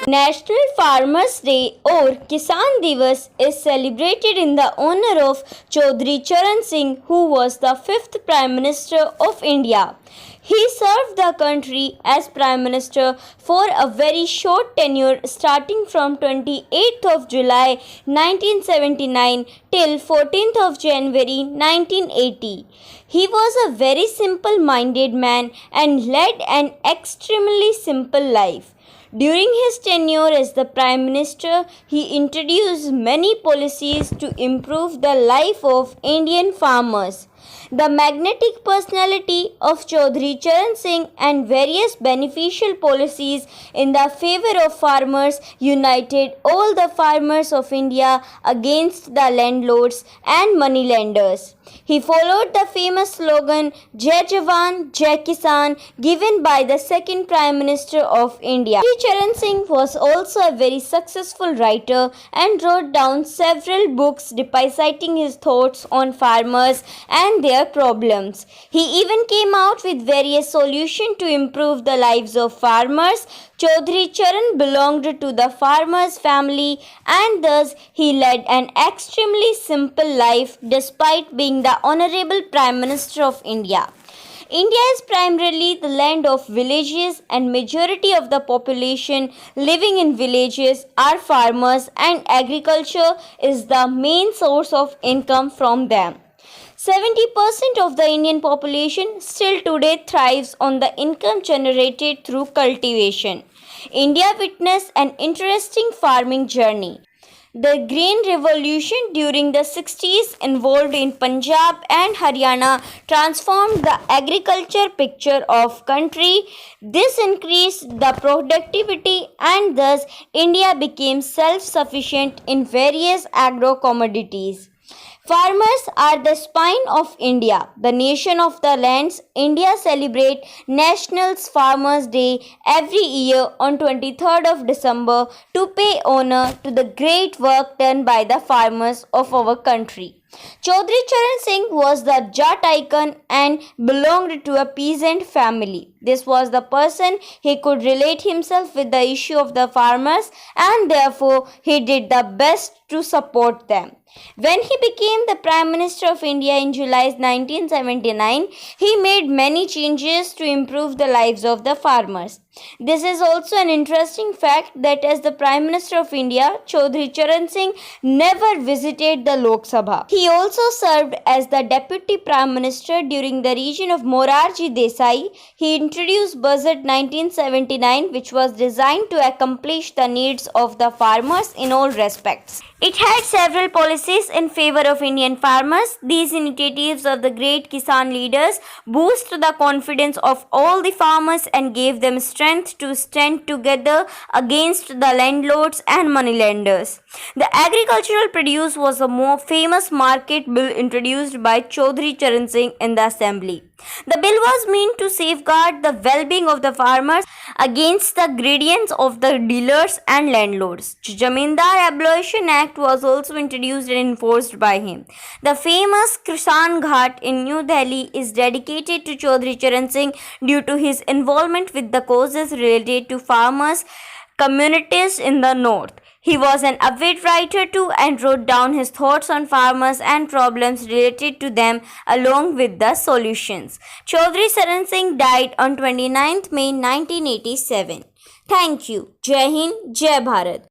National Farmers Day or Kisan Divas is celebrated in the honor of Chaudhry Charan Singh, who was the 5th Prime Minister of India. He served the country as Prime Minister for a very short tenure starting from 28th of July 1979 till 14th of January 1980. He was a very simple-minded man and led an extremely simple life. During his tenure as the Prime Minister, he introduced many policies to improve the life of Indian farmers. The magnetic personality of Chaudhry Charan Singh and various beneficial policies in the favor of farmers united all the farmers of India against the landlords and moneylenders. He followed the famous slogan Jai Jawan, Jai Kisan given by the second Prime Minister of India. Chaudhry Charan Singh was also a very successful writer and wrote down several books depicting his thoughts on farmers and their problems. He even came out with various solutions to improve the lives of farmers. Chaudhry Charan belonged to the farmers' family and thus he led an extremely simple life despite being the Honorable Prime Minister of India. India is primarily the land of villages and majority of the population living in villages are farmers and agriculture is the main source of income from them. 70% of the Indian population still today thrives on the income generated through cultivation. India witnessed an interesting farming journey. The grain revolution during the 60s involved in Punjab and Haryana transformed the agriculture picture of country. This increased the productivity and thus India became self-sufficient in various agro-commodities. Farmers are the spine of India, the nation of the lands. India celebrates National Farmers Day every year on 23rd of December to pay honor to the great work done by the farmers of our country. Chaudhry Charan Singh was the Jat icon and belonged to a peasant family. This was the person he could relate himself with the issue of the farmers and therefore he did the best to support them. When he became the Prime Minister of India in July 1979, he made many changes to improve the lives of the farmers. This is also an interesting fact that as the Prime Minister of India, Chaudhry Charan Singh never visited the Lok Sabha. He also served as the Deputy Prime Minister during the reign of Morarji Desai. He introduced Budget 1979 which was designed to accomplish the needs of the farmers in all respects. It had several policies in favor of Indian farmers. These initiatives of the great Kisan leaders boosted the confidence of all the farmers and gave them strength to stand together against the landlords and moneylenders. The agricultural produce was a more famous market bill introduced by Chaudhry Charan Singh in the assembly. The bill was meant to safeguard the well-being of the farmers against the greediness of the dealers and landlords. Jamindar Abolition Act was also introduced and enforced by him. The famous Kisan Ghat in New Delhi is dedicated to Chaudhry Charan Singh due to his involvement with the causes related to farmers' communities in the north. He was an avid writer too and wrote down his thoughts on farmers and problems related to them along with the solutions. Chaudhry Charan Singh died on 29th May 1987. Thank you. Jai Hind, Jai Bharat.